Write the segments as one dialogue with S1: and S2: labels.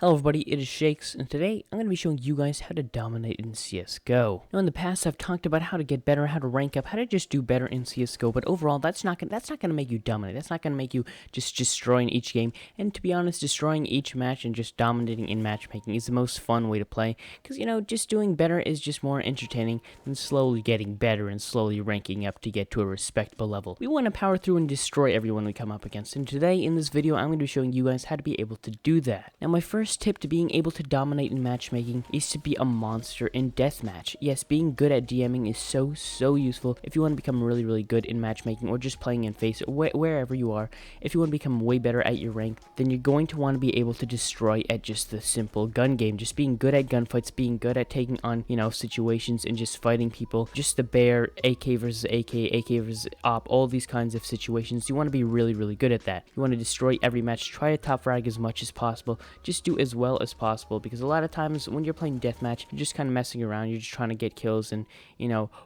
S1: Hello everybody, it is Shakes, and today I'm going to be showing you guys how to dominate in CSGO. Now in the past I've talked about how to get better, how to rank up, how to just do better in CSGO, but overall that's not going to make you dominate. That's not going to make you just destroying each game, and to be honest, destroying each match and just dominating in matchmaking is the most fun way to play, because just doing better is just more entertaining than slowly getting better and slowly ranking up to get to a respectable level. We want to power through and destroy everyone we come up against, and today in this video I'm going to be showing you guys how to be able to do that. Now my first tip to being able to dominate in matchmaking is to be a monster in deathmatch. Yes, being good at DMing is so useful if you want to become really good in matchmaking or just playing in face or wherever you are. If you want to become way better at your rank, then you're going to want to be able to destroy at just the simple gun game. Just being good at gunfights, being good at taking on, situations and just fighting people. Just the bear, AK versus AK versus op, all these kinds of situations. You want to be really good at that. You want to destroy every match, try to top frag as much as possible. Just do as well as possible, because a lot of times when you're playing deathmatch, you're just kind of messing around, you're just trying to get kills and,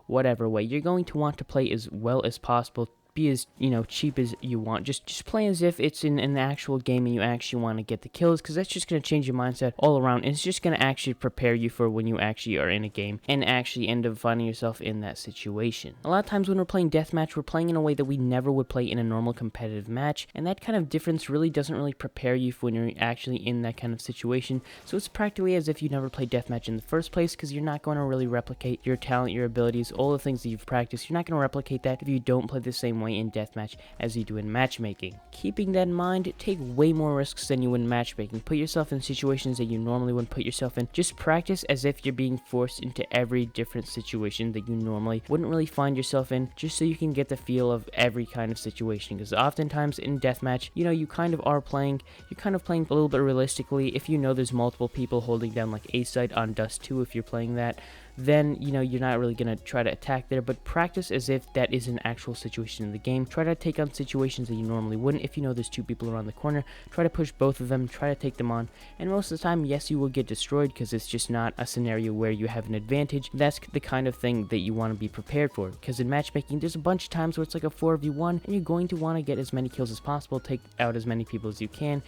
S1: whatever way. You're going to want to play as well as possible, be as cheap as you want. Just play as if it's in an actual game and you actually want to get the kills, because that's just going to change your mindset all around, and it's just going to actually prepare you for when you actually are in a game and actually end up finding yourself in that situation. A lot of times when we're playing deathmatch, we're playing in a way that we never would play in a normal competitive match, and that kind of difference really doesn't really prepare you for when you're actually in that kind of situation. So it's practically as if you never played deathmatch in the first place, because you're not going to really replicate your talent, your abilities, all the things that you've practiced. You're not going to replicate that if you don't play the same way in deathmatch as you do in matchmaking. Keeping that in mind, take way more risks than you would in matchmaking. Put yourself in situations that you normally wouldn't put yourself in. Just practice as if you're being forced into every different situation that you normally wouldn't really find yourself in, just so you can get the feel of every kind of situation. Because oftentimes in deathmatch, you kind of playing a little bit realistically. If there's multiple people holding down like A site on Dust 2, if you're playing that, then you're not really going to try to attack there, but practice as if that is an actual situation in the game. Try to take on situations that you normally wouldn't. If there's two people around the corner, try to push both of them, try to take them on, and most of the time, yes, you will get destroyed, because it's just not a scenario where you have an advantage. That's the kind of thing that you want to be prepared for, because in matchmaking, there's a bunch of times where it's like a 4v1, and you're going to want to get as many kills as possible, take out as many people as you can,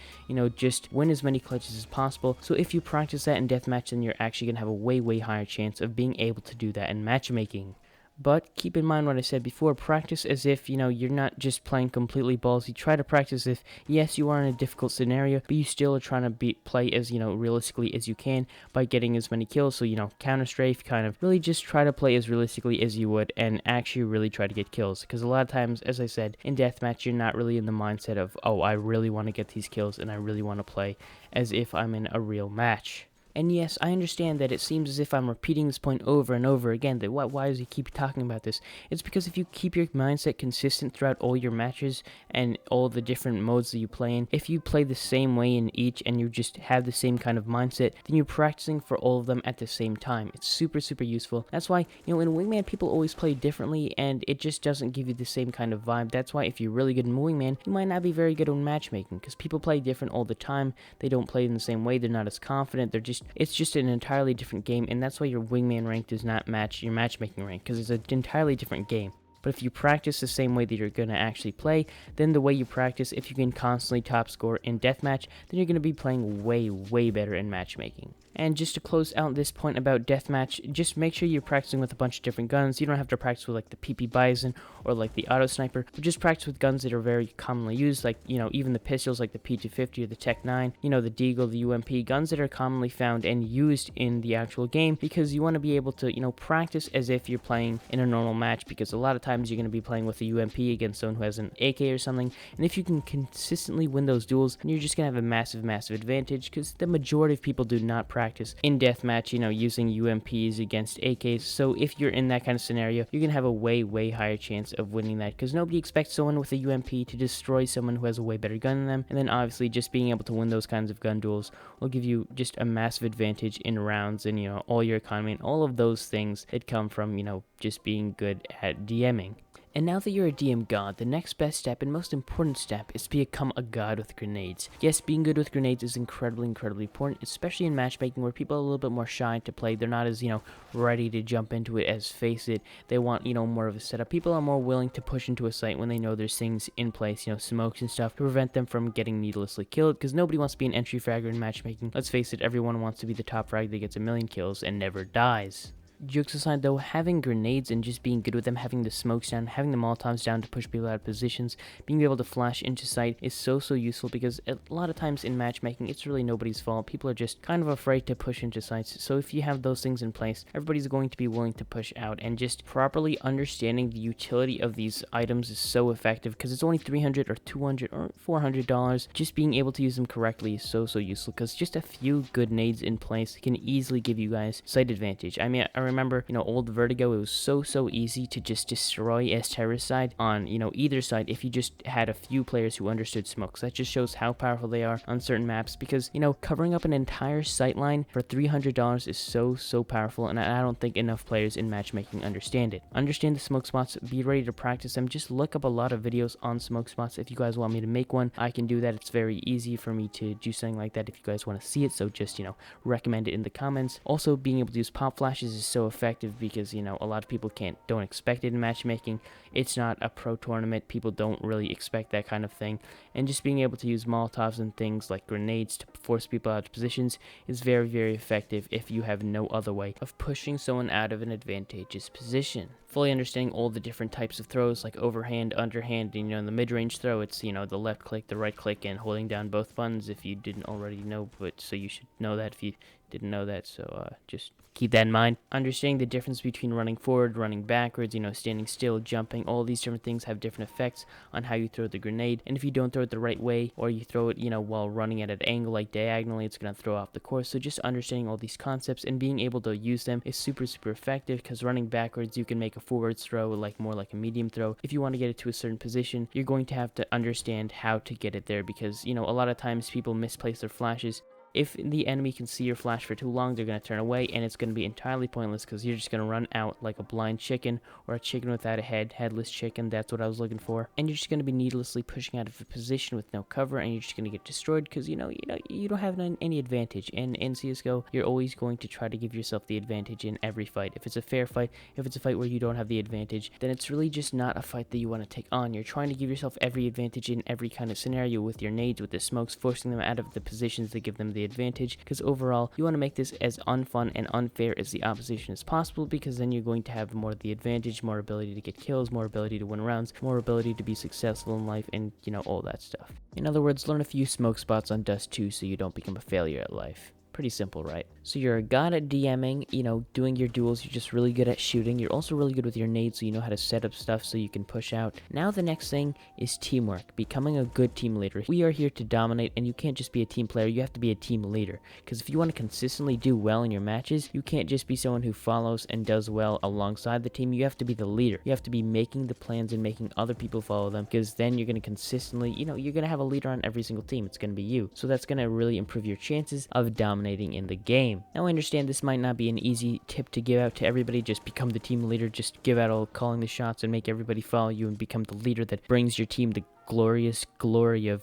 S1: just win as many clutches as possible. So if you practice that in deathmatch, then you're actually going to have a way higher chance of being able to do that in matchmaking. But keep in mind what I said before, practice as if, you're not just playing completely ballsy. Try to practice as if, yes, you are in a difficult scenario, but you still are trying to play as, realistically as you can by getting as many kills. So, counter-strafe, kind of really just try to play as realistically as you would and actually really try to get kills. Because a lot of times, as I said, in deathmatch, you're not really in the mindset of, oh, I really want to get these kills and I really want to play as if I'm in a real match. And yes, I understand that it seems as if I'm repeating this point over and over again, that why does he keep talking about this? It's because if you keep your mindset consistent throughout all your matches and all the different modes that you play in, if you play the same way in each and you just have the same kind of mindset, then you're practicing for all of them at the same time. It's super useful. That's why, in Wingman, people always play differently, and it just doesn't give you the same kind of vibe. That's why if you're really good in Wingman, you might not be very good on matchmaking, because people play different all the time. They don't play in the same way. They're not as confident. It's just an entirely different game, and that's why your wingman rank does not match your matchmaking rank, because it's an entirely different game. But if you practice the same way that you're going to actually play, then the way you practice, if you can constantly top score in deathmatch, then you're going to be playing way better in matchmaking. And just to close out this point about deathmatch, just make sure you're practicing with a bunch of different guns. You don't have to practice with like the PP Bison or like the Auto Sniper, but just practice with guns that are very commonly used, like, even the pistols like the P250 or the Tech 9, the Deagle, the UMP, guns that are commonly found and used in the actual game, because you want to be able to, practice as if you're playing in a normal match, because a lot of times you're going to be playing with a UMP against someone who has an AK or something, and if you can consistently win those duels, then you're just going to have a massive advantage, because the majority of people do not practice in deathmatch, using UMPs against AKs. So if you're in that kind of scenario, you're going to have a way higher chance of winning that, because nobody expects someone with a UMP to destroy someone who has a way better gun than them, and then obviously just being able to win those kinds of gun duels will give you just a massive advantage in rounds and, all your economy and all of those things that come from, just being good at DMing. And now that you're a DM god, the next best step and most important step is to become a god with grenades. Yes, being good with grenades is incredibly important, especially in matchmaking where people are a little bit more shy to play. They're not as, ready to jump into it as face it. They want, more of a setup. People are more willing to push into a site when they know there's things in place, smokes and stuff to prevent them from getting needlessly killed, because nobody wants to be an entry fragger in matchmaking. Let's face it, everyone wants to be the top frag that gets a million kills and never dies. Jokes aside though, having grenades and just being good with them, having the smokes down, having the molotovs down to push people out of positions, being able to flash into sight is so useful, because a lot of times in matchmaking it's really nobody's fault. People are just kind of afraid to push into sites, so if you have those things in place, everybody's going to be willing to push out, and just properly understanding the utility of these items is so effective, because it's only $300 or $200 or $400. Just being able to use them correctly is so useful, because just a few good nades in place can easily give you guys sight advantage. I mean, I remember, old Vertigo, it was so easy to just destroy as terrorist side on, either side if you just had a few players who understood smokes. That just shows how powerful they are on certain maps, because, covering up an entire sight line for $300 is so powerful, and I don't think enough players in matchmaking understand it. Understand the smoke spots, be ready to practice them. Just look up a lot of videos on smoke spots. If you guys want me to make one, I can do that. It's very easy for me to do something like that if you guys want to see it, so just, recommend it in the comments. Also, being able to use pop flashes is so effective, because a lot of people don't expect it in matchmaking. It's not a pro tournament, people don't really expect that kind of thing, and just being able to use molotovs and things like grenades to force people out of positions is very effective if you have no other way of pushing someone out of an advantageous position. Fully understanding all the different types of throws, like overhand, underhand, and in the mid-range throw, it's the left click, the right click, and holding down both buttons, if you didn't already know, but so you should know that if you didn't know that, so just keep that in mind. Understanding the difference between running forward, running backwards, standing still, jumping, all these different things have different effects on how you throw the grenade, and if you don't throw it the right way, or you throw it, while running at an angle, like diagonally, it's going to throw off the course. So just understanding all these concepts and being able to use them is super effective, because running backwards, you can make a forwards throw more like a medium throw. If you want to get it to a certain position, you're going to have to understand how to get it there, because, a lot of times people misplace their flashes. If the enemy can see your flash for too long, they're going to turn away, and it's going to be entirely pointless, because you're just going to run out like a blind chicken, or a chicken without a head, headless chicken, that's what I was looking for. And you're just going to be needlessly pushing out of a position with no cover, and you're just going to get destroyed, because you don't have any advantage. And in CSGO, you're always going to try to give yourself the advantage in every fight. If it's a fair fight, if it's a fight where you don't have the advantage, then it's really just not a fight that you want to take on. You're trying to give yourself every advantage in every kind of scenario, with your nades, with the smokes, forcing them out of the positions that give them the advantage, because overall you want to make this as unfun and unfair as the opposition as possible, because then you're going to have more of the advantage, more ability to get kills, more ability to win rounds, more ability to be successful in life, and all that stuff. In other words, learn a few smoke spots on Dust 2 so you don't become a failure at life. Pretty simple, right? So you're a god at DMing, doing your duels, you're just really good at shooting, you're also really good with your nades, so you know how to set up stuff so you can push out. Now the next thing is teamwork, becoming a good team leader. We are here to dominate, and you can't just be a team player, you have to be a team leader. Because if you want to consistently do well in your matches, you can't just be someone who follows and does well alongside the team, you have to be the leader. You have to be making the plans and making other people follow them, because then you're going to consistently, you're going to have a leader on every single team, it's going to be you. So that's going to really improve your chances of dominating in the game. Now I understand this might not be an easy tip to give out to everybody, just become the team leader, just give out all calling the shots and make everybody follow you and become the leader that brings your team the glorious glory of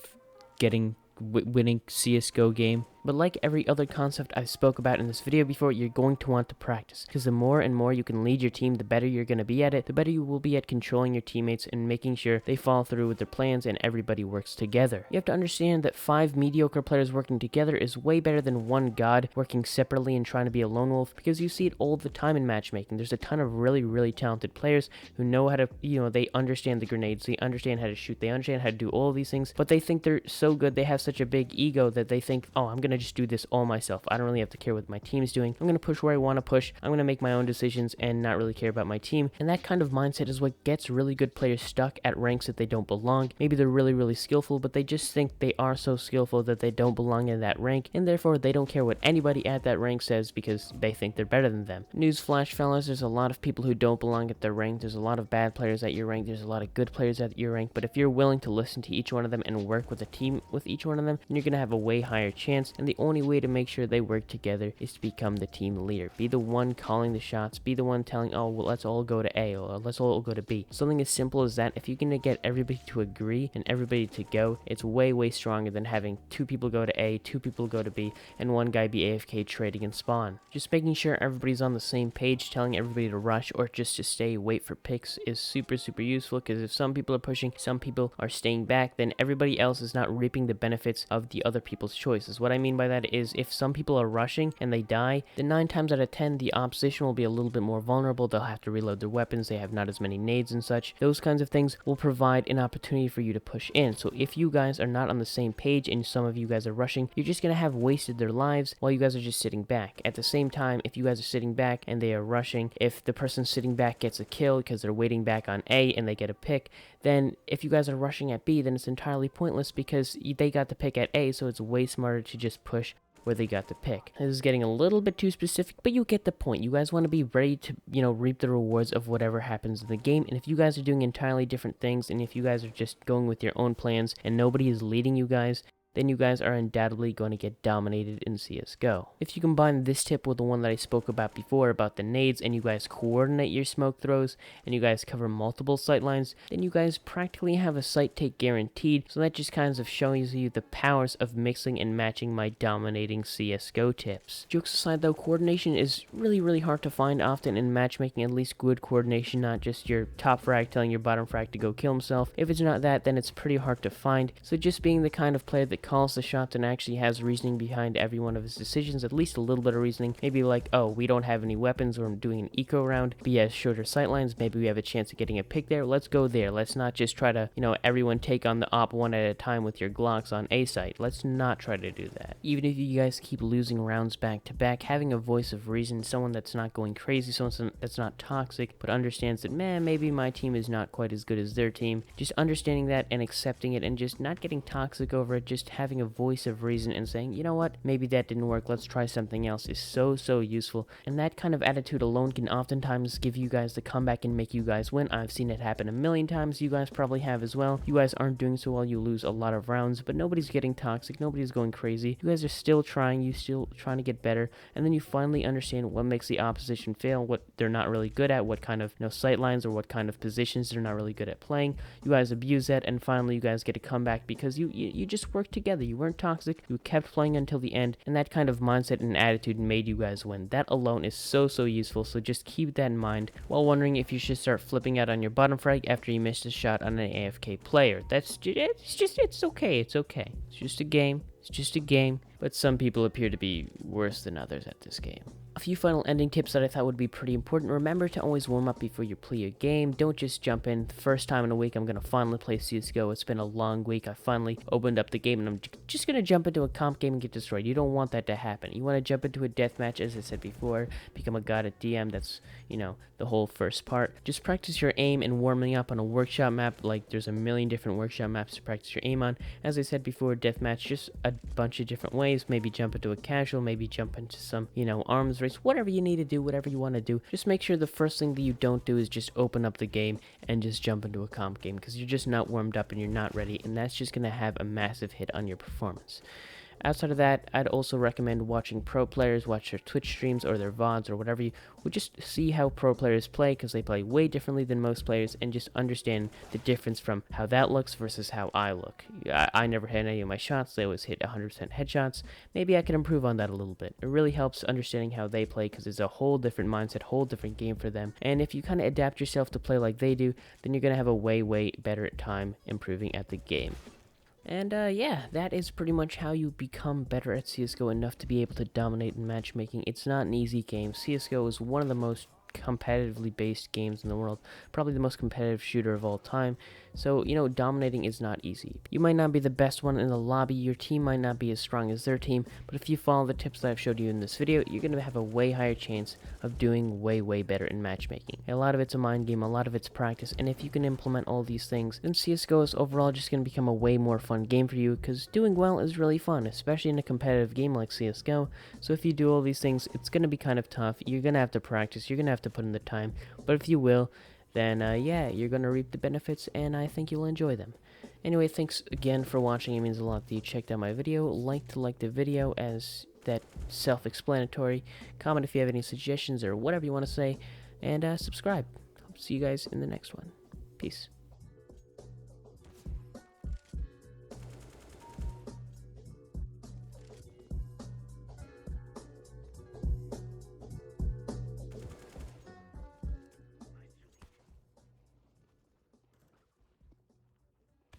S1: winning CSGO game. But like every other concept I spoke about in this video before, you're going to want to practice, because the more and more you can lead your team, the better you're going to be at it, the better you will be at controlling your teammates and making sure they follow through with their plans and everybody works together. You have to understand that 5 mediocre players working together is way better than 1 god working separately and trying to be a lone wolf, because you see it all the time in matchmaking. There's a ton of really talented players who know how to, they understand the grenades, they understand how to shoot, they understand how to do all of these things, but they think they're so good, they have such a big ego that they think, oh, I'm gonna just do this all myself. I don't really have to care what my team's doing. I'm gonna push where I want to push. I'm gonna make my own decisions and not really care about my team. And that kind of mindset is what gets really good players stuck at ranks that they don't belong. Maybe they're really skillful, but they just think they are so skillful that they don't belong in that rank, and therefore they don't care what anybody at that rank says, because they think they're better than them. Newsflash, fellas, there's a lot of people who don't belong at their rank. There's a lot of bad players at your rank. There's a lot of good players at your rank, but if you're willing to listen to each one of them and work with a team with each one of them, then you're gonna have a way higher chance, and the only way to make sure they work together is to become the team leader. Be the one calling the shots, be the one telling, oh, well, let's all go to A, or let's all go to B. Something as simple as that, if you can get everybody to agree and everybody to go, it's way stronger than having 2 people go to A, 2 people go to B, and 1 guy be AFK trading and spawn. Just making sure everybody's on the same page, telling everybody to rush or just to stay, wait for picks is super useful, because if some people are pushing, some people are staying back, then everybody else is not reaping the benefits of the other people's choices. What I mean by that is, if some people are rushing and they die, then 9 times out of 10 the opposition will be a little bit more vulnerable. They'll have to reload their weapons, they have not as many nades and such. Those kinds of things will provide an opportunity for you to push in. So if you guys are not on the same page and some of you guys are rushing, you're just gonna have wasted their lives while you guys are just sitting back. At the same time, if you guys are sitting back and they are rushing, if the person sitting back gets a kill because they're waiting back on A and they get a pick, then if you guys are rushing at B, then it's entirely pointless because they got the pick at A, so it's way smarter to just push where they got the pick. This is getting a little bit too specific, but you get the point. You guys want to be ready to, reap the rewards of whatever happens in the game, and if you guys are doing entirely different things, and if you guys are just going with your own plans and nobody is leading you guys, then you guys are undoubtedly going to get dominated in CSGO. If you combine this tip with the one that I spoke about before about the nades, and you guys coordinate your smoke throws, and you guys cover multiple sight lines, then you guys practically have a sight take guaranteed. So that just kind of shows you the powers of mixing and matching my dominating CSGO tips. Jokes aside though, coordination is really hard to find often in matchmaking, at least good coordination, not just your top frag telling your bottom frag to go kill himself. If it's not that, then it's pretty hard to find. So just being the kind of player that calls the shots and actually has reasoning behind every one of his decisions, at least a little bit of reasoning, maybe like, oh, we don't have any weapons, or I'm doing an eco round, but he has shorter sightlines, maybe we have a chance of getting a pick there, let's go there. Let's not just try to, everyone take on the op one at a time with your Glocks on A site. Let's not try to do that. Even if you guys keep losing rounds back to back, having a voice of reason, someone that's not going crazy, someone that's not toxic, but understands that, man, maybe my team is not quite as good as their team, just understanding that and accepting it and just not getting toxic over it, just having a voice of reason and saying, you know what, maybe that didn't work, let's try something else, is so useful. And that kind of attitude alone can oftentimes give you guys the comeback and make you guys win. I've seen it happen a million times, you guys probably have as well. You guys aren't doing so well, you lose a lot of rounds, but nobody's getting toxic, nobody's going crazy. You guys are still trying, you still trying to get better, and then you finally understand what makes the opposition fail, what they're not really good at, what kind of sight lines or what kind of positions they're not really good at playing. You guys abuse that, and finally you guys get a comeback because you just worked together. You weren't toxic, you kept playing until the end, and that kind of mindset and attitude made you guys win. That alone is so useful, so just keep that in mind while wondering if you should start flipping out on your bottom frag after you missed a shot on an AFK player. It's okay, it's just a game, but some people appear to be worse than others at this game. A few final ending tips that I thought would be pretty important. Remember to always warm up before you play a game. Don't just jump in. The first time in a week I'm going to finally play CSGO. It's been a long week. I finally opened up the game and I'm just going to jump into a comp game and get destroyed. You don't want that to happen. You want to jump into a deathmatch, as I said before, become a god at DM. That's, the whole first part. Just practice your aim and warming up on a workshop map. Like, there's a million different workshop maps to practice your aim on. As I said before, deathmatch, just a bunch of different ways. Maybe jump into a casual, maybe jump into some, arms race, whatever you need to do, whatever you want to do. Just make sure the first thing that you don't do is just open up the game and just jump into a comp game, because you're just not warmed up and you're not ready, and that's just going to have a massive hit on your performance. Outside of that, I'd also recommend watching pro players, watch their Twitch streams or their VODs or whatever. You would just see how pro players play, because they play way differently than most players, and just understand the difference from how that looks versus how I look. I never hit any of my shots. They always hit 100% headshots. Maybe I can improve on that a little bit. It really helps understanding how they play, because it's a whole different mindset, whole different game for them. And if you kind of adapt yourself to play like they do, then you're going to have a way better time improving at the game. And yeah, that is pretty much how you become better at CSGO enough to be able to dominate in matchmaking. It's not an easy game. CSGO is one of the most competitively based games in the world, probably the most competitive shooter of all time. So, dominating is not easy. You might not be the best one in the lobby, your team might not be as strong as their team, but if you follow the tips that I've showed you in this video, you're going to have a way higher chance of doing way better in matchmaking. A lot of it's a mind game, a lot of it's practice, and if you can implement all these things, then CSGO is overall just going to become a way more fun game for you, because doing well is really fun, especially in a competitive game like CSGO. So if you do all these things, it's going to be kind of tough. You're going to have to practice, you're going to have to put in the time, but if you will, then yeah, you're going to reap the benefits, and I think you'll enjoy them. Anyway, thanks again for watching. It means a lot that you checked out my video. Like the video, as that self-explanatory. Comment if you have any suggestions or whatever you want to say. And subscribe. Hope to see you guys in the next one. Peace.